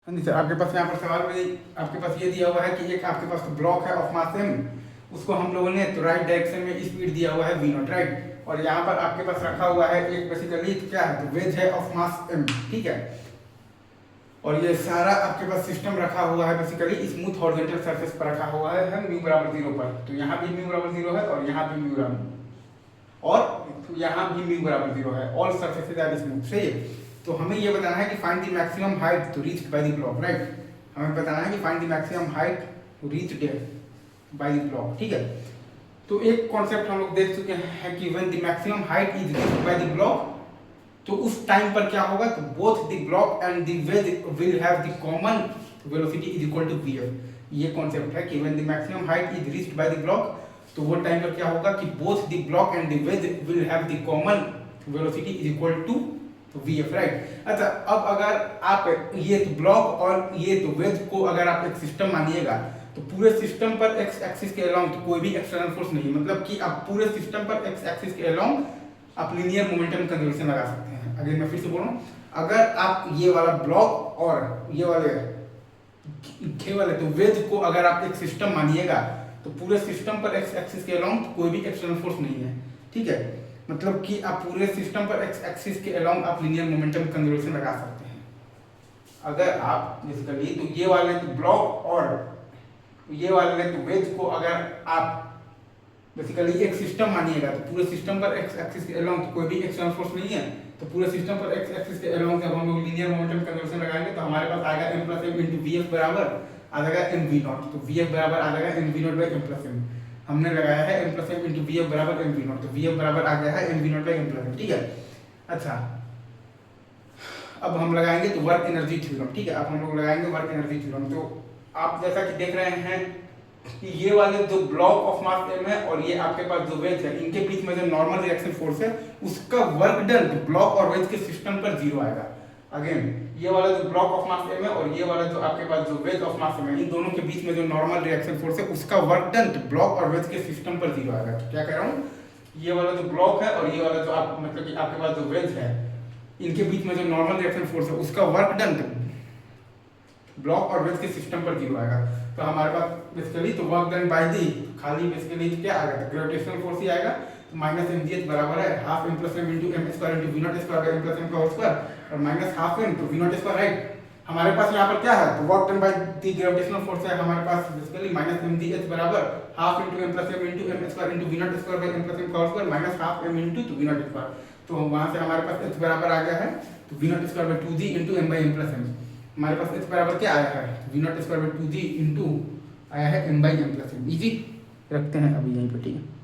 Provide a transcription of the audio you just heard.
हाँ जी सर, आपके पास यहाँ पर सवाल में आपके पास ये दिया हुआ है कि एक आपके पास ब्लॉक है ऑफ मास m, उसको हम लोगों ने तो राइट डायरेक्शन में स्पीड दिया हुआ है v नॉट, राइट। और यहाँ पर आपके पास रखा हुआ है एक बेसिकली क्या है, तो वेज है ऑफ मास m, ठीक है। और ये सारा आपके पास सिस्टम रखा हुआ है बेसिकली स्मूथ हॉरिजॉन्टल सरफेस पर रखा हुआ है म्यू बराबर 0 पर। तो यहाँ भी म्यू बराबर 0 है और यहाँ भी म्यू बराबर, और यहाँ भी म्यू बराबर 0 है। ऑल सरफेसेज आर स्मूथ, सही है। तो हमें ये बताना है कि find the maximum height to reach by the block, right. हमें बताना है कि find the maximum height to reach by the block, ठीक है। तो एक कॉन्सेप्ट हम लोग देख चुके हैं कि when the maximum height is reached by the block, तो उस टाइम पर क्या होगा, तो both the block and the wedge will have the common velocity is equal to vf। ये कॉन्सेप्ट है कि when the maximum height is reached by the block, तो वो टाइम पर क्या होगा कि both the block and the wedge will have the common velocity is equal to vf, right. अच्छा, अब अगर आप ये तो ब्लॉक और ये तो वेज को अगर आप एक सिस्टम मानिएगा, तो पूरे सिस्टम पर एक्स एक्सिस के अलोंग तो कोई भी एक्सटर्नल फोर्स नहीं, मतलब कि आप पूरे सिस्टम पर एक्स एक्सिस के अलोंग आप लीनियर मोमेंटम कंजर्वेशन लगा सकते हैं। अगर मैं फिर से बोलूं, अगर आप ये वाला ब्लॉक और ये वाले तो वेज को अगर आप एक सिस्टम मानिएगा, तो पूरे सिस्टम पर एक्स एक्सिस के अलोंग तो कोई भी एक्सटर्नल फोर्स नहीं है, ठीक है। मतलब कि आप पूरे सिस्टम पर एक्स एक्सिस के अलोंग आप लीनियर मोमेंटम कंजर्वेशन लगा सकते हैं। अगर आप बेसिकली तो ये वाले तो ब्लॉक और ये वाले तो वेज को अगर आप बेसिकली एक सिस्टम मानिएगा, तो पूरे सिस्टम पर एक्स एक्सिस के अलोंग तो कोई भी एक्सटर्नल फोर्स नहीं है, तो पूरे सिस्टम पर एक्स एक्सिस के अलोंग जब हम लोग लीनियर मोमेंटम कंजर्वेशन लगाएंगे, तो हमारे पास आएगा m plus m into vf बराबर आ जाएगा mv नॉट। तो vf बराबर आ जाएगा mv not by m plus m। हमने लगाया है m plus m into vf बराबर mv नॉट, तो vf बराबर आ गया है mv not by m plus m, ठीक है। अच्छा, अब हम लगाएंगे तो वर्क एनर्जी थ्योरम, ठीक है। अब हम लोग लगाएंगे वर्क एनर्जी थ्योरम। तो आप जैसा कि देख रहे हैं कि ये वाले जो ब्लॉक ऑफ मास m है और ये आपके पास जो वेज है, इनके बीच में जो नॉर्मल रिएक्शन फोर्स है, उसका वर्क डन ब्लॉक और वेज के सिस्टम पर 0 आएगा। अगेन, ये वाला जो ब्लॉक ऑफ मास m है और ये वाला जो आपके पास जो वेज ऑफ मास m है, इन दोनों के बीच में जो नॉर्मल रिएक्शन फोर्स है, उसका वर्क डन ब्लॉक और वेज के सिस्टम पर 0 आएगा। तो क्या कह रहा हूँ, ये वाला जो ब्लॉक है और ये वाला जो आप मतलब कि आपके पास जो वेज है, इनके बीच में जो नॉर्मल रिएक्शन फोर्स है, उसका वर्क डन ब्लॉक और वेज के सिस्टम पर 0 आएगा। तो हमारे पास बेसिकली तो वर्क डन बाय दी खाली बेसिकली क्या आएगा, तो ग्रेविटेशनल फोर्स ही आएगा। तो माइनस mgh बराबर है half m plus m into m square into v naught square bye m plus m का होल स्क्वायर और माइनस हाफ m तो v नॉट स्क्वायर, राइट। हमारे पास यहाँ पर क्या है, तो work done by the gravitational force है हमारे पास बेसिकली माइनस mgh बराबर half into m plus m into m square into v naught square bye m plus m का whole square minus half m into तो v naught square. तो वहां से हमारे पास h बराबर आ गया है तो v naught square by 2g into m by m plus m। हमारे पास h बराबर क्या आया है, v naught square by 2g into आया है m by m plus m। Easy रखते हैं अभी यहीं पर, ठीक है।